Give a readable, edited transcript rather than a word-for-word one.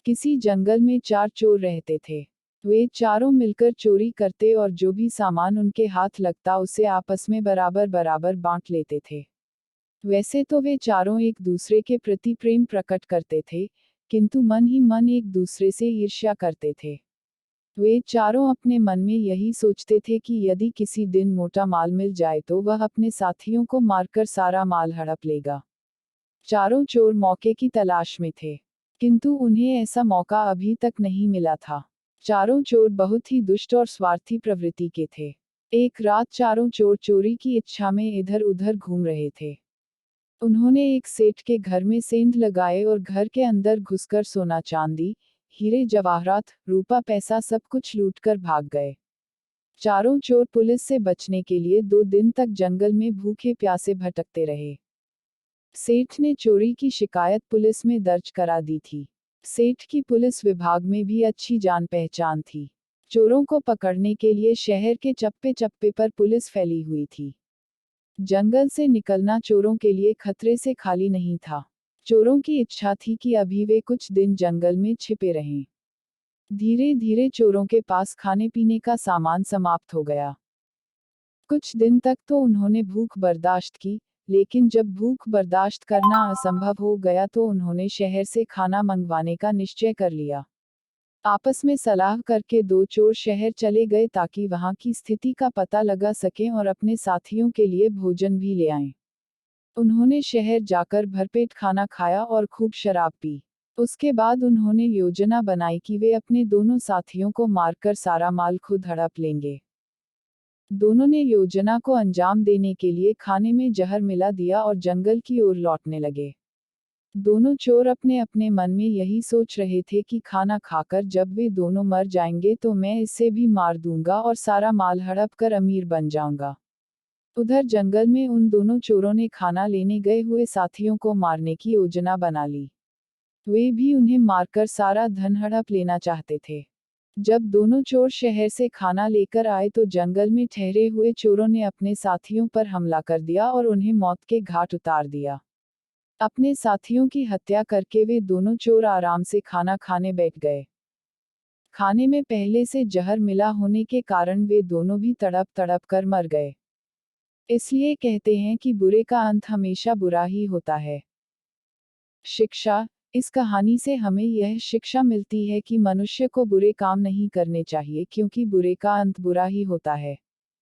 किसी जंगल में 4 चोर रहते थे। वे चारों मिलकर चोरी करते और जो भी सामान उनके हाथ लगता उसे आपस में बराबर बराबर बांट लेते थे। वैसे तो वे चारों एक दूसरे के प्रति प्रेम प्रकट करते थे, किंतु मन ही मन एक दूसरे से ईर्ष्या करते थे। वे चारों अपने मन में यही सोचते थे कि यदि किसी दिन मोटा माल मिल जाए तो वह अपने साथियों को मारकर सारा माल हड़प लेगा। चारों चोर मौके की तलाश में थे, किंतु उन्हें ऐसा मौका अभी तक नहीं मिला था। चारों चोर बहुत ही दुष्ट और स्वार्थी प्रवृत्ति के थे। एक रात चारों चोर चोरी की इच्छा में इधर उधर घूम रहे थे। उन्होंने एक सेठ के घर में सेंध लगाए और घर के अंदर घुसकर सोना चांदी, हीरे जवाहरात, रूपा पैसा सब कुछ लूटकर भाग गए। चारों चोर पुलिस से बचने के लिए 2 दिन तक जंगल में भूखे प्यासे भटकते रहे। सेठ ने चोरी की शिकायत पुलिस में दर्ज करा दी थी। सेठ की पुलिस विभाग में भी अच्छी जान पहचान थी। चोरों को पकड़ने के लिए शहर के चप्पे चप्पे पर पुलिस फैली हुई थी। जंगल से निकलना चोरों के लिए खतरे से खाली नहीं था। चोरों की इच्छा थी कि अभी वे कुछ दिन जंगल में छिपे रहें। धीरे धीरे चोरों के पास खाने पीने का सामान समाप्त हो गया। कुछ दिन तक तो उन्होंने भूख बर्दाश्त की, लेकिन जब भूख बर्दाश्त करना असंभव हो गया तो उन्होंने शहर से खाना मंगवाने का निश्चय कर लिया। आपस में सलाह करके 2 चोर शहर चले गए ताकि वहां की स्थिति का पता लगा सकें और अपने साथियों के लिए भोजन भी ले आएं। उन्होंने शहर जाकर भरपेट खाना खाया और खूब शराब पी। उसके बाद उन्होंने योजना बनाई कि वे अपने दोनों साथियों को मारकर सारा माल खुद हड़प लेंगे। दोनों ने योजना को अंजाम देने के लिए खाने में जहर मिला दिया और जंगल की ओर लौटने लगे। दोनों चोर अपने अपने मन में यही सोच रहे थे कि खाना खाकर जब वे दोनों मर जाएंगे तो मैं इसे भी मार दूंगा और सारा माल हड़प कर अमीर बन जाऊंगा। उधर जंगल में उन दोनों चोरों ने खाना लेने गए हुए साथियों को मारने की योजना बना ली। वे भी उन्हें मारकर सारा धन हड़प लेना चाहते थे। जब दोनों चोर शहर से खाना लेकर आए तो जंगल में ठहरे हुए चोरों ने अपने साथियों पर हमला कर दिया और उन्हें मौत के घाट उतार दिया। अपने साथियों की हत्या करके वे दोनों चोर आराम से खाना खाने बैठ गए। खाने में पहले से जहर मिला होने के कारण वे दोनों भी तड़प तड़प कर मर गए। इसलिए कहते हैं कि बुरे का अंत हमेशा बुरा ही होता है। शिक्षा। इस कहानी से हमें यह शिक्षा मिलती है कि मनुष्य को बुरे काम नहीं करने चाहिए क्योंकि बुरे का अंत बुरा ही होता है।